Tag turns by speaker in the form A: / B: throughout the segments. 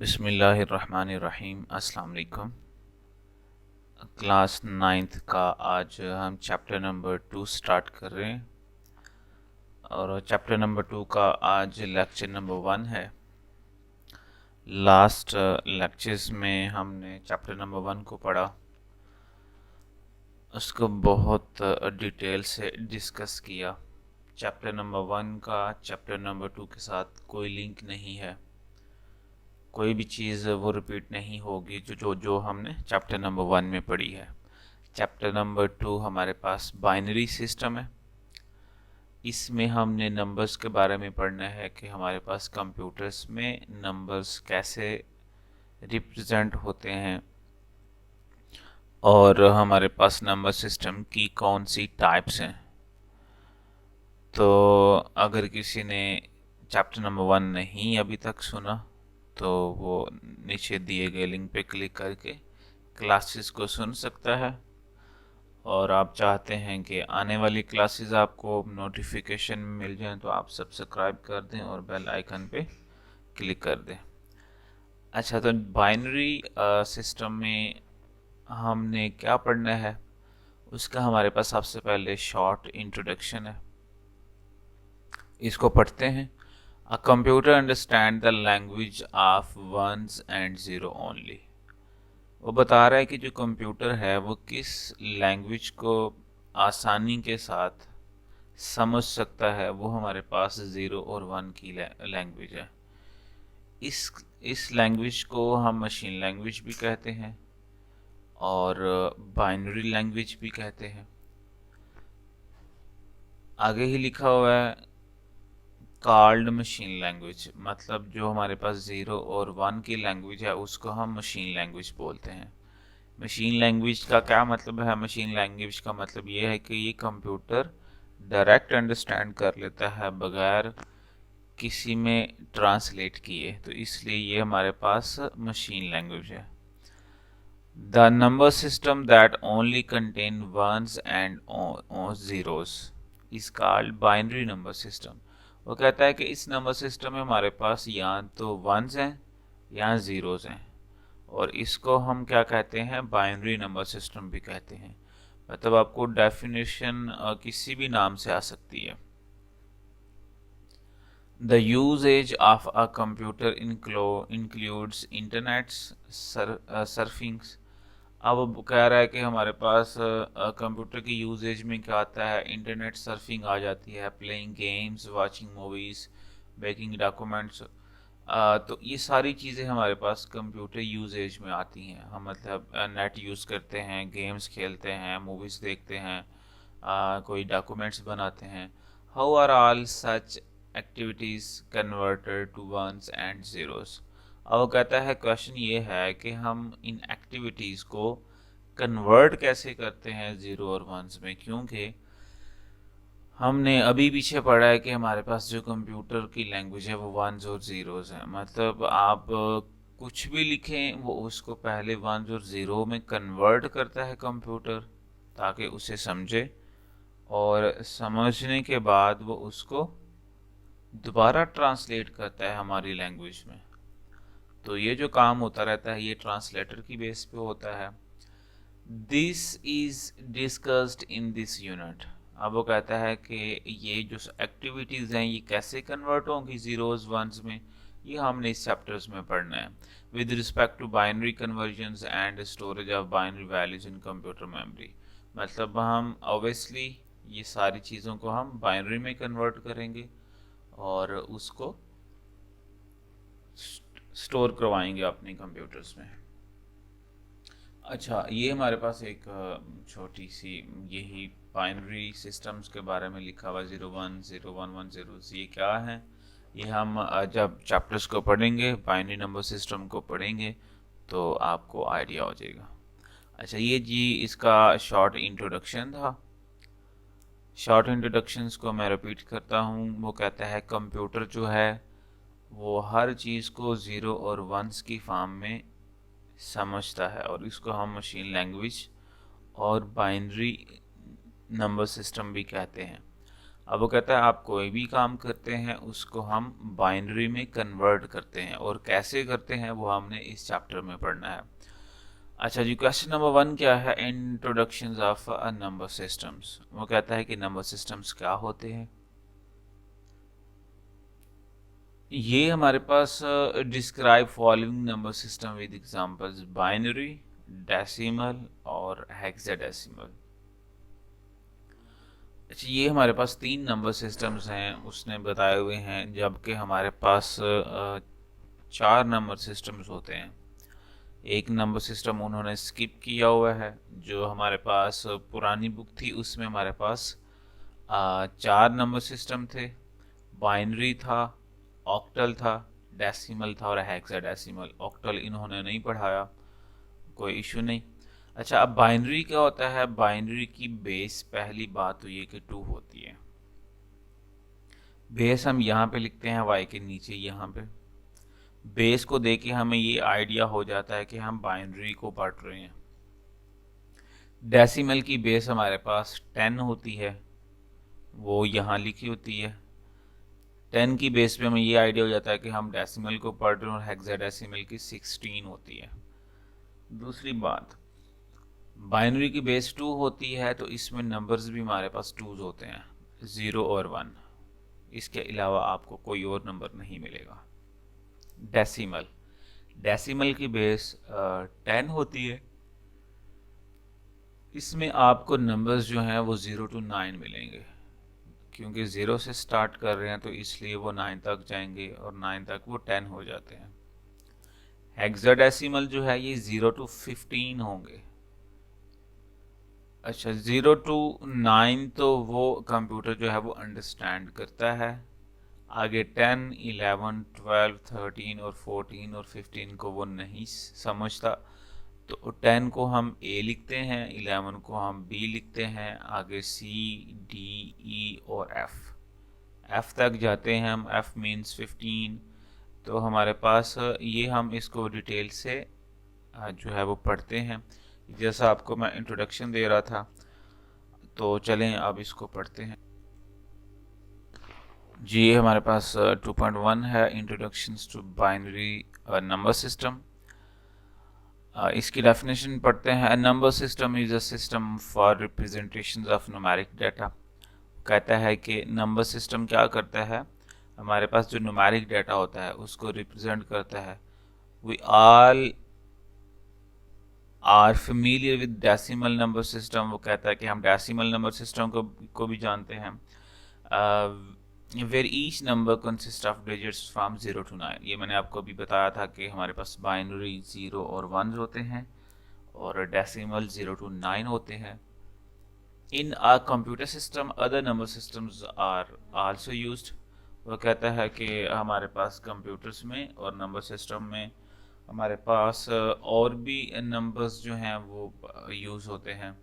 A: बिस्मिल्लाहिर्रहमानिर्रहीम। अस्सलाम वालेकुम। क्लास 9th का आज हम चैप्टर नंबर 2 स्टार्ट कर रहे हैं और चैप्टर नंबर 2 का आज लेक्चर नंबर 1 है। लास्ट लेक्चर्स में हमने चैप्टर नंबर 1 को पढ़ा, उसको बहुत डिटेल से डिस्कस किया। चैप्टर नंबर 1 का चैप्टर नंबर 2 के साथ कोई लिंक नहीं है, कोई भी चीज़ वो रिपीट नहीं होगी जो जो जो हमने चैप्टर नंबर 1 में पढ़ी है। चैप्टर नंबर 2 हमारे पास बाइनरी सिस्टम है। इसमें हमने नंबर्स के बारे में पढ़ना है कि हमारे पास कंप्यूटर्स में नंबर्स कैसे रिप्रेजेंट होते हैं और हमारे पास नंबर सिस्टम की कौन सी टाइप्स हैं। तो अगर किसी ने चैप्टर नंबर 1 नहीं अभी तक सुना तो वो नीचे दिए गए लिंक पे क्लिक करके क्लासेस को सुन सकता है। और आप चाहते हैं कि आने वाली क्लासेस आपको नोटिफिकेशन मिल जाए तो आप सब्सक्राइब कर दें और बेल आइकन पे क्लिक कर दें। अच्छा, तो बाइनरी सिस्टम में हमने क्या पढ़ना है उसका हमारे पास सबसे पहले शॉर्ट इंट्रोडक्शन है, इसको पढ़ते हैं। A computer understand the language of ones and zero only. वो बता रहा है कि जो कंप्यूटर है वो किस लैंग्वेज को आसानी के साथ समझ सकता है, वो हमारे पास ज़ीरो और वन की लैंग्वेज है। इस लैंग्वेज को हम मशीन लैंग्वेज भी कहते हैं और बाइनरी लैंग्वेज भी कहते हैं। आगे ही लिखा हुआ है कॉल्ड मशीन लैंग्वेज, मतलब जो हमारे पास ज़ीरो और वन की लैंग्वेज है उसको हम मशीन लैंग्वेज बोलते हैं। मशीन लैंग्वेज का क्या मतलब है? मशीन लैंग्वेज का मतलब ये है कि ये कंप्यूटर डायरेक्ट अंडरस्टैंड कर लेता है बगैर किसी में ट्रांसलेट किए, तो इसलिए ये हमारे पास मशीन लैंग्वेज है। The number system that only contain ones and zeros is called binary number system. वो कहता है कि इस नंबर सिस्टम में हमारे पास या तो वंस हैं या ज़ीरोज़ हैं और इसको हम क्या कहते हैं? बाइनरी नंबर सिस्टम भी कहते हैं। मतलब आपको डेफिनेशन किसी भी नाम से आ सकती है। The uses of a computer includes internet surfings. अब वो कह रहा है कि हमारे पास कंप्यूटर की यूजेज में क्या आता है? इंटरनेट सर्फिंग आ जाती है, playing games, watching movies, making documents. तो ये सारी चीज़ें हमारे पास कंप्यूटर यूजेज में आती हैं। हम मतलब नेट यूज़ करते हैं, गेम्स खेलते हैं, मूवीज़ देखते हैं, कोई डॉक्यूमेंट्स बनाते हैं। How are all such activities converted to ones and zeros. अब वो कहता है क्वेश्चन ये है कि हम इन एक्टिविटीज़ को कन्वर्ट कैसे करते हैं ज़ीरो और वंस में, क्योंकि हमने अभी पीछे पढ़ा है कि हमारे पास जो कंप्यूटर की लैंग्वेज है वो वंस और ज़ीरोज़ है। मतलब आप कुछ भी लिखें वो उसको पहले वंस और ज़ीरो में कन्वर्ट करता है कंप्यूटर ताकि उसे समझे, और समझने के बाद वो उसको दोबारा ट्रांसलेट करता है हमारी लैंग्वेज में। तो ये जो काम होता रहता है ये ट्रांसलेटर की बेस पे होता है। This is discussed in this unit. अब वो कहता है कि ये जो एक्टिविटीज़ हैं ये कैसे कन्वर्ट होंगी ज़ीरोज़ वंस में, ये हमने इस चैप्टर्स में पढ़ना है। With respect to binary conversions and storage of binary values in computer memory. मतलब हम ऑब्वियसली ये सारी चीज़ों को हम बाइनरी में कन्वर्ट करेंगे और उसको स्टोर करवाएंगे अपने कंप्यूटर्स में। अच्छा, ये हमारे पास एक छोटी सी यही बाइनरी सिस्टम्स के बारे में लिखा हुआ 01 01 10। ये क्या है? ये हम जब चैप्टर्स को पढ़ेंगे, बाइनरी नंबर सिस्टम को पढ़ेंगे तो आपको आइडिया हो जाएगा। अच्छा, ये जी इसका शॉर्ट इंट्रोडक्शन था। शॉर्ट इंट्रोडक्शंस को मैं रिपीट करता हूँ। वो कहता है कंप्यूटर जो है वो हर चीज़ को ज़ीरो और वंस की फॉर्म में समझता है और इसको हम मशीन लैंग्वेज और बाइनरी नंबर सिस्टम भी कहते हैं। अब वो कहता है आप कोई भी काम करते हैं उसको हम बाइनरी में कन्वर्ट करते हैं, और कैसे करते हैं वो हमने इस चैप्टर में पढ़ना है। अच्छा जी, क्वेश्चन नंबर 1 क्या है? Introduction of a number systems. वो कहता है कि नंबर सिस्टम्स क्या होते हैं। ये हमारे पास describe following number system with examples: binary, decimal और हेक्साडेसिमल। अच्छा, ये हमारे पास 3 नंबर सिस्टम्स हैं उसने बताए हुए हैं, जबकि हमारे पास 4 नंबर सिस्टम्स होते हैं। एक नंबर सिस्टम उन्होंने स्किप किया हुआ है, जो हमारे पास पुरानी बुक थी उसमें हमारे पास 4 नंबर सिस्टम थे। बाइनरी था, ऑक्टल था, डेसिमल था और हेक्साडेसिमल। ऑक्टल इन्होंने नहीं पढ़ाया, कोई इशू नहीं। अच्छा, अब बाइनरी क्या होता है? बाइनरी की बेस पहली बात तो ये कि 2 होती है। बेस हम यहाँ पे लिखते हैं y के नीचे यहाँ पे। बेस को देख के हमें ये आइडिया हो जाता है कि हम बाइनरी को पढ़ रहे हैं। डेसिमल की बेस हमारे पास 10 होती है, वो यहाँ लिखी होती है। 10 की बेस पे हमें ये आइडिया हो जाता है कि हम डेसिमल को पढ़ रहे हैं, और हेक्साडेसिमल की 16 होती है। दूसरी बात, बाइनरी की बेस 2 होती है, तो इसमें नंबर्स भी हमारे पास 2 होते हैं, 0 और 1। इसके अलावा आपको कोई और नंबर नहीं मिलेगा। डेसिमल, डेसिमल की बेस 10 होती है। इसमें आपको नंबर्स जो हैं वो 0 to 9 मिलेंगे, क्योंकि 0 से स्टार्ट कर रहे हैं तो इसलिए वो 9 तक जाएंगे, और 9 तक वो 10 हो जाते हैं। हेक्साडेसिमल जो है ये 0 to 15 होंगे। अच्छा, 0 to 9 तो वो कंप्यूटर जो है वो अंडरस्टैंड करता है। आगे 10, 11, 12, 13 और 14 और 15 को वो नहीं समझता, तो 10 को हम A लिखते हैं, 11 को हम B लिखते हैं, आगे C, D, E और F तक जाते हैं हम। F means 15। तो हमारे पास ये हम इसको डिटेल से जो है वो पढ़ते हैं, जैसा आपको मैं इंट्रोडक्शन दे रहा था। तो चलें अब इसको पढ़ते हैं जी। ये हमारे पास 2.1 है, introductions to binary number system. इसकी डेफिनेशन पढ़ते हैं। Number system is a system for representation of numeric data. कहता है कि नंबर सिस्टम क्या करता है, हमारे पास जो न्यूमेरिक डाटा होता है उसको रिप्रेजेंट करता है। We all are familiar with decimal number system. वो कहता है कि हम डेसिमल नंबर सिस्टम को भी जानते हैं। Where each number consist of digits from 0 to 9। ये मैंने आपको अभी बताया था कि हमारे पास बाइनरी 0 और 1 होते हैं, और डेसिमल 0 to 9 होते हैं। In a computer system other number systems are also used. वो कहता है कि हमारे पास कंप्यूटर्स में और नंबर सिस्टम में हमारे पास और भी नंबर्स जो हैं वो यूज़ होते हैं।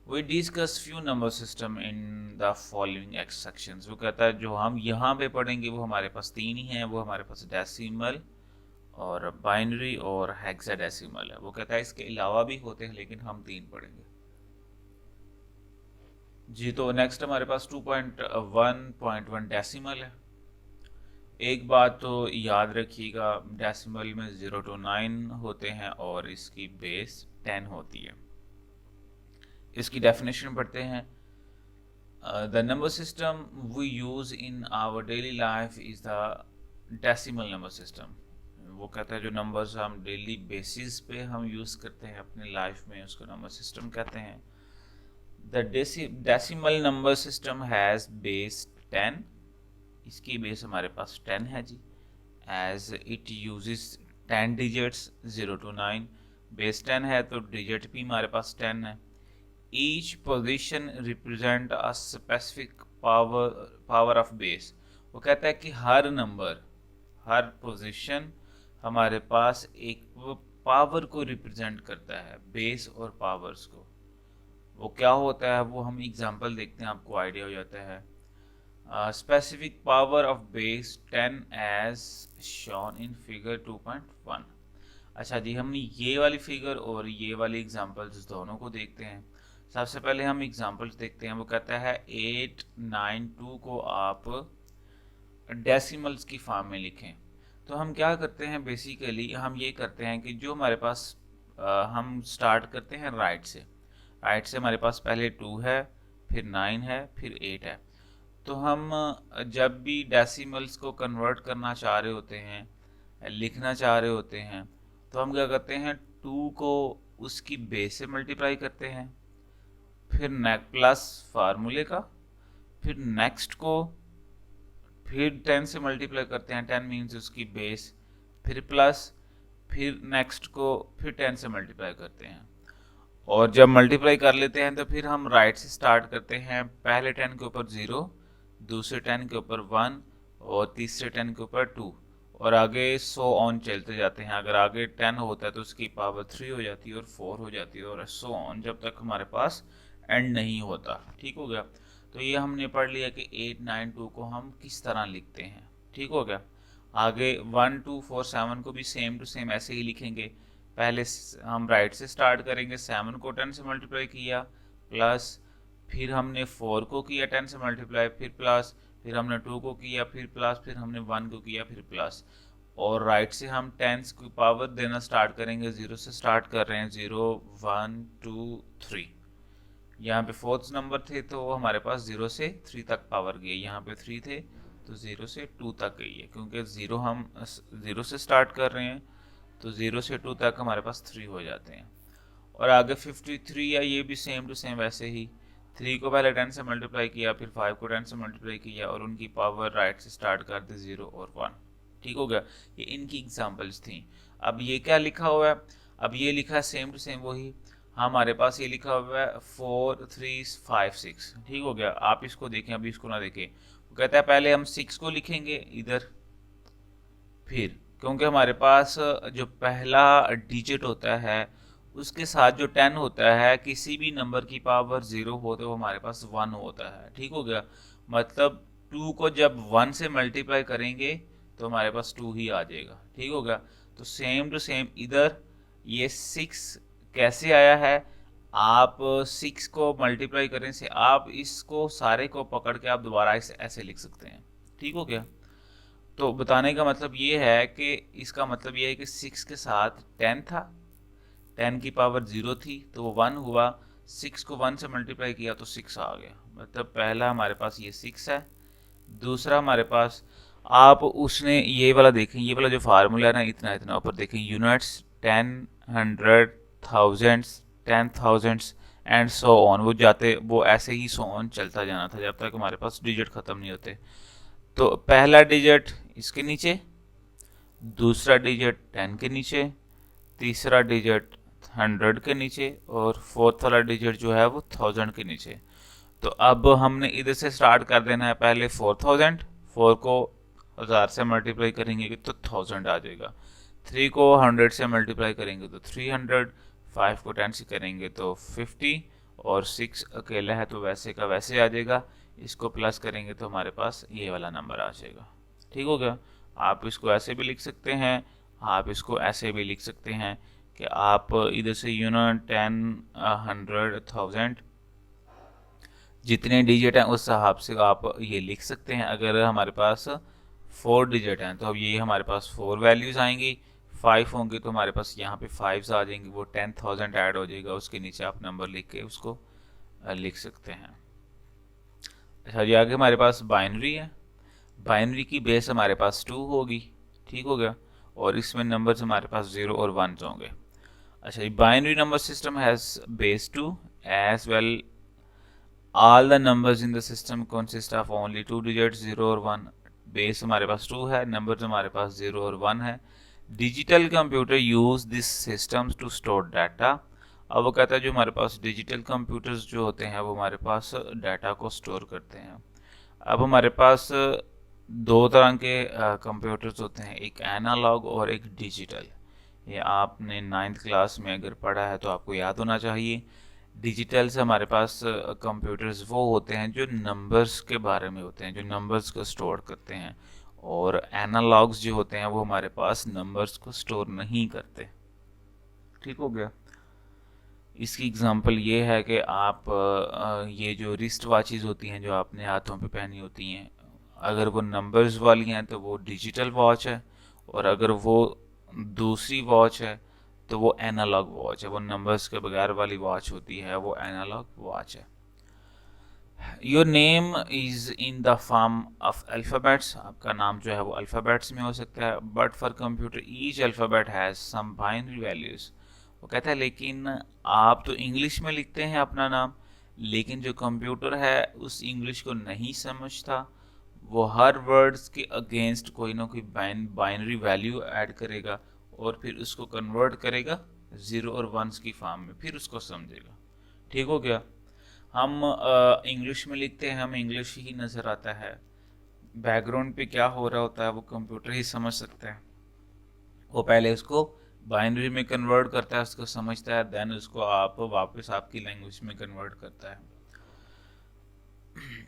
A: We discuss few number system in the following sections. वो कहता है जो हम यहाँ पे पढ़ेंगे वो हमारे पास 3 ही हैं। वो हमारे पास डेसिमल और बाइनरी और हेक्साडेसिमल है। वो कहता है इसके अलावा भी होते हैं, लेकिन हम 3 पढ़ेंगे जी। तो नेक्स्ट हमारे पास 2.1.1 डेसिमल है। एक बात तो याद रखिएगा, डेसिमल में 0 to 9 होते हैं और इसकी बेस 10 होती है। इसकी डेफिनेशन पढ़ते हैं। The number system we use in our daily life is the decimal number system. वो कहता है जो नंबर्स हम डेली बेसिस पे हम यूज करते हैं अपनी लाइफ में, उसको नंबर सिस्टम कहते हैं। The decimal number system has base 10। इसकी बेस हमारे पास 10 है जी। As it uses 10 digits 0 to 9। Base 10 है तो डिजिट भी हमारे पास 10 है। Each position represent a specific power of base. वो कहता है कि हर नंबर, हर पोजीशन हमारे पास एक पावर को रिप्रेजेंट करता है, बेस और पावर्स को। वो क्या होता है वो हम एग्जांपल देखते हैं, आपको आइडिया हो जाता है। specific power of base 10 as shown in figure 2.1। अच्छा जी, हम ये वाली फिगर और ये वाली एग्जांपल्स दोनों को देखते हैं। सबसे पहले हम एग्जांपल्स देखते हैं। वो कहता है 892 को आप डेसिमल्स की फॉर्म में लिखें। तो हम क्या करते हैं, बेसिकली हम ये करते हैं कि जो हमारे पास हम स्टार्ट करते हैं राइट से। राइट से हमारे पास पहले 2 है, फिर 9 है, फिर 8 है। तो हम जब भी डेसिमल्स को कन्वर्ट करना चाह रहे होते हैं, लिखना चाह रहे होते हैं, तो हम क्या करते हैं, 2 को उसकी बेस से मल्टीप्लाई करते हैं, फिर प्लस फार्मूले का, फिर नेक्स्ट को फिर 10 से मल्टीप्लाई करते हैं, 10 मीन्स उसकी बेस, फिर प्लस, फिर नेक्स्ट को फिर 10 से मल्टीप्लाई करते हैं। और जब मल्टीप्लाई कर लेते हैं तो फिर हम राइट से स्टार्ट करते हैं। पहले 10 के ऊपर 0, दूसरे 10 के ऊपर 1 और तीसरे 10 के ऊपर 2 और आगे सो ऑन चलते जाते हैं। अगर आगे 10 होता है तो उसकी पावर 3 हो जाती है और 4 हो जाती है और सो ऑन जब तक हमारे पास एंड नहीं होता। ठीक हो गया। तो ये हमने पढ़ लिया कि 892 को हम किस तरह लिखते हैं। ठीक हो गया। आगे 1 2 4 7 को भी सेम टू सेम ऐसे ही लिखेंगे। पहले हम राइट से स्टार्ट करेंगे, 7 को 10 से मल्टीप्लाई किया, प्लस फिर हमने 4 को किया 10 से मल्टीप्लाई, फिर प्लस, फिर हमने 2 को किया, फिर प्लस, फिर हमने 1 को किया, फिर प्लस। और राइट से हम 10 की पावर देना स्टार्ट करेंगे। 0 से स्टार्ट कर रहे हैं, 0 1 2 3। यहाँ पे 4th नंबर थे तो हमारे पास 0 से 3 तक पावर गई। यहाँ पे 3 थे तो 0 से 2 तक गई है, क्योंकि 0 हम 0 से स्टार्ट कर रहे हैं तो 0 से 2 तक हमारे पास 3 हो जाते हैं। और आगे 53 या ये भी सेम टू सेम वैसे ही 3 को पहले 10 से मल्टीप्लाई किया, फिर 5 को 10 से मल्टीप्लाई किया और उनकी पावर राइट से स्टार्ट कर दी 0 और 1। ठीक हो गया। ये इनकी एग्जांपल्स थी। अब ये क्या लिखा हुआ है, अब ये लिखा है सेम टू सेम वही। हमारे पास ये लिखा हुआ है 4 3 5 6। ठीक हो गया। आप इसको देखें, अभी इसको ना देखें। वो कहता है पहले हम 6 को लिखेंगे इधर, फिर क्योंकि हमारे पास जो पहला डिजिट होता है उसके साथ जो 10 होता है, किसी भी नंबर की पावर 0 हो तो हमारे पास 1 होता है। ठीक हो गया। मतलब 2 को जब 1 से मल्टीप्लाई करेंगे तो हमारे पास 2 ही आ जाएगा। ठीक हो गया। तो सेम टू सेम इधर ये 6 कैसे आया है, आप 6 को मल्टीप्लाई करने से आप इसको सारे को पकड़ के आप दोबारा इसे ऐसे लिख सकते हैं। ठीक हो गया। तो बताने का मतलब ये है कि इसका मतलब ये है कि 6 के साथ 10 था, 10 की पावर 0 थी तो वो 1 हुआ। 6 को 1 से मल्टीप्लाई किया तो 6 आ गया। मतलब पहला हमारे पास ये 6 है। दूसरा हमारे पास, आप उसने ये वाला देखें, ये वाला जो फार्मूला है ना, इतना इतना ऊपर देखें, units 10 100 thousands 10,000 and so on, वो जाते वो ऐसे ही सो ऑन चलता जाना था जब तक हमारे पास डिजिट खत्म नहीं होते। तो पहला डिजिट इसके नीचे, दूसरा डिजिट 10 के नीचे, तीसरा डिजिट 100 के नीचे और फोर्थ वाला डिजिट जो है वो 1000 के नीचे। तो अब हमने इधर से स्टार्ट कर देना है। पहले 4000, 4 को 1000 से मल्टीप्लाई करेंगे तो 1000 आ जाएगा। 3 को 100 से मल्टीप्लाई करेंगे तो 300, 5 को 10 से करेंगे तो 50 और 6 अकेला है तो वैसे का वैसे आ जाएगा। इसको प्लस करेंगे तो हमारे पास ये वाला नंबर आ जाएगा। ठीक हो गया। आप इसको ऐसे भी लिख सकते हैं, आप इसको ऐसे भी लिख सकते हैं कि आप इधर से 10 100 1000 जितने डिजिट हैं उस हिसाब से आप ये लिख सकते हैं। अगर हमारे पास 4 डिजिट हैं तो अब ये हमारे पास 4 वैल्यूज आएंगी, 5 होंगे तो हमारे पास यहाँ पे 5 आ जाएंगे, वो 10,000 ऐड हो जाएगा। उसके नीचे आप नंबर लिख के उसको लिख सकते हैं। अच्छा, ये आगे हमारे पास बाइनरी है। बाइनरी की बेस हमारे पास 2 होगी। ठीक हो गया। और इसमें नंबर्स हमारे पास 0 और 1 होंगे। अच्छा, binary number system has base 2 as well all the numbers in the system consist of only 2 digit 0 और 1। बेस हमारे पास 2 है, नंबर्स हमारे पास 0 और 1 है। Digital computer use this systems to store data. अब वो कहता है जो हमारे पास डिजिटल कंप्यूटर्स जो होते हैं वो हमारे पास डाटा को स्टोर करते हैं। अब हमारे पास दो तरह के कंप्यूटर्स होते हैं, एक एनालॉग और एक डिजिटल। ये आपने 9th क्लास में अगर पढ़ा है तो आपको याद होना चाहिए। डिजिटल से हमारे पास कंप्यूटर्स वो होते हैं जो नंबर्स के बारे में होते हैं, जो नंबर्स को स्टोर करते हैं। और एनालॉग्स जो होते हैं वो हमारे पास नंबर्स को स्टोर नहीं करते। ठीक हो गया। इसकी एग्जांपल ये है कि आप ये जो रिस्ट वॉचेस होती हैं जो आपने हाथों पे पहनी होती हैं, अगर वो नंबर्स वाली हैं तो वो डिजिटल वॉच है, और अगर वो दूसरी वॉच है तो वो एनालॉग वॉच है। वो नंबर्स के बगैर वाली वॉच होती है, वो एनालॉग वॉच है। Your name is in the form of alphabets, आपका नाम जो है वो अल्फ़ाबेट्स में हो सकता है, but for computer each alphabet has some binary values. वो कहता है लेकिन आप तो इंग्लिश में लिखते हैं अपना नाम, लेकिन जो कंप्यूटर है उस इंग्लिश को नहीं समझता, वो हर वर्ड्स के अगेंस्ट कोई ना कोई बाइनरी वैल्यू ऐड करेगा और फिर उसको कन्वर्ट करेगा ज़ीरो और वंस की फॉर्म में, फिर उसको समझेगा। ठीक हो गया। हम इंग्लिश में लिखते हैं, हमें इंग्लिश ही नज़र आता है, बैकग्राउंड पे क्या हो रहा होता है वो कंप्यूटर ही समझ सकता है। वो पहले उसको बाइनरी में कन्वर्ट करता है, उसको समझता है, देन उसको आप वापस आपकी लैंग्वेज में कन्वर्ट करता है।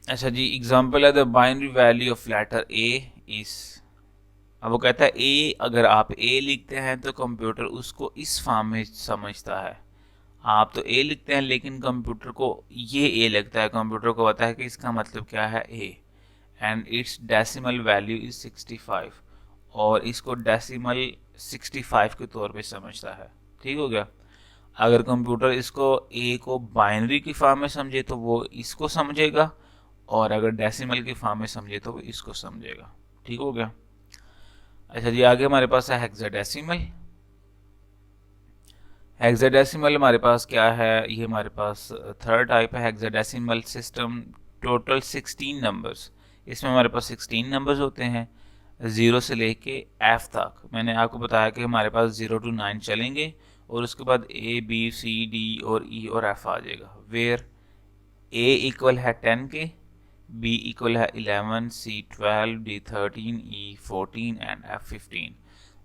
A: अच्छा जी, एग्जांपल है the binary value of letter A is. अब वो कहता है ए, अगर आप ए लिखते हैं तो कंप्यूटर उसको इस फॉर्म में समझता है। आप तो ए लिखते हैं लेकिन कंप्यूटर को ये ए लगता है, कंप्यूटर को पता है कि इसका मतलब क्या है A, and its decimal value is 65, और इसको डेसिमल 65 के तौर पे समझता है। ठीक हो गया। अगर कंप्यूटर इसको ए को बाइनरी की फॉर्म में समझे तो वो इसको समझेगा, और अगर डेसिमल की फॉर्म में समझे तो वो इसको समझेगा। ठीक हो गया। अच्छा जी, आगे हमारे पास है हेक्साडेसिमल। हेक्साडेसिमल हमारे पास क्या है, ये हमारे पास थर्ड टाइप है हेक्साडेसिमल सिस्टम। टोटल 16 नंबर्स, इसमें हमारे पास 16 नंबर्स होते हैं, 0 से लेके F तक। मैंने आपको बताया कि हमारे पास 0 to 9 चलेंगे, और उसके बाद A B C D और E और F आ जाएगा, वेयर A इक्वल है 10 के, B इक्वल है 11, C 12, D 13, E 14 and F 15।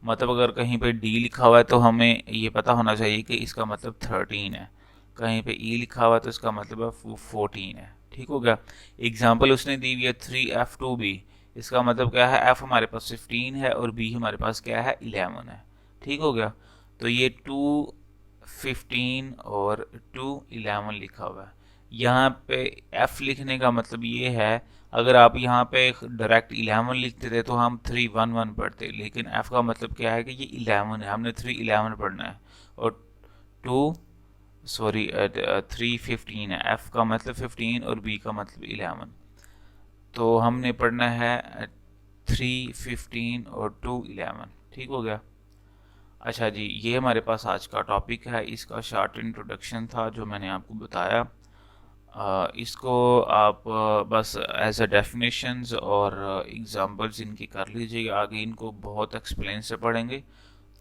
A: मतलब अगर कहीं पे D लिखा हुआ है तो हमें ये पता होना चाहिए कि इसका मतलब 13 है, कहीं पे E लिखा हुआ है तो इसका मतलब है 14 है। ठीक हो गया। एग्जाम्पल उसने दी हुई है 3F2B, इसका मतलब क्या है, F हमारे पास 15 है और B हमारे पास क्या है, 11 है। ठीक हो गया। तो ये 2 15 और 2 11 लिखा हुआ है। यहाँ पे F लिखने का मतलब ये है, अगर आप यहाँ पे डायरेक्ट 11 लिखते थे तो हम 311 पढ़ते, लेकिन F का मतलब क्या है कि ये 11 है, हमने 311 पढ़ना है, और 315 है। F का मतलब 15 और B का मतलब 11, तो हमने पढ़ना है 315 और 211। ठीक हो गया। अच्छा जी, ये हमारे पास आज का टॉपिक है, इसका शॉर्ट इंट्रोडक्शन था जो मैंने आपको बताया। इसको आप बस एज अ डेफिनेशंस और एग्जांपल्स इनकी कर लीजिएगा, आगे इनको बहुत एक्सप्लेन से पढ़ेंगे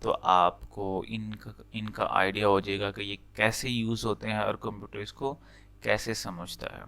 A: तो आपको इनका आइडिया हो जाएगा कि ये कैसे यूज़ होते हैं और कंप्यूटर इसको कैसे समझता है।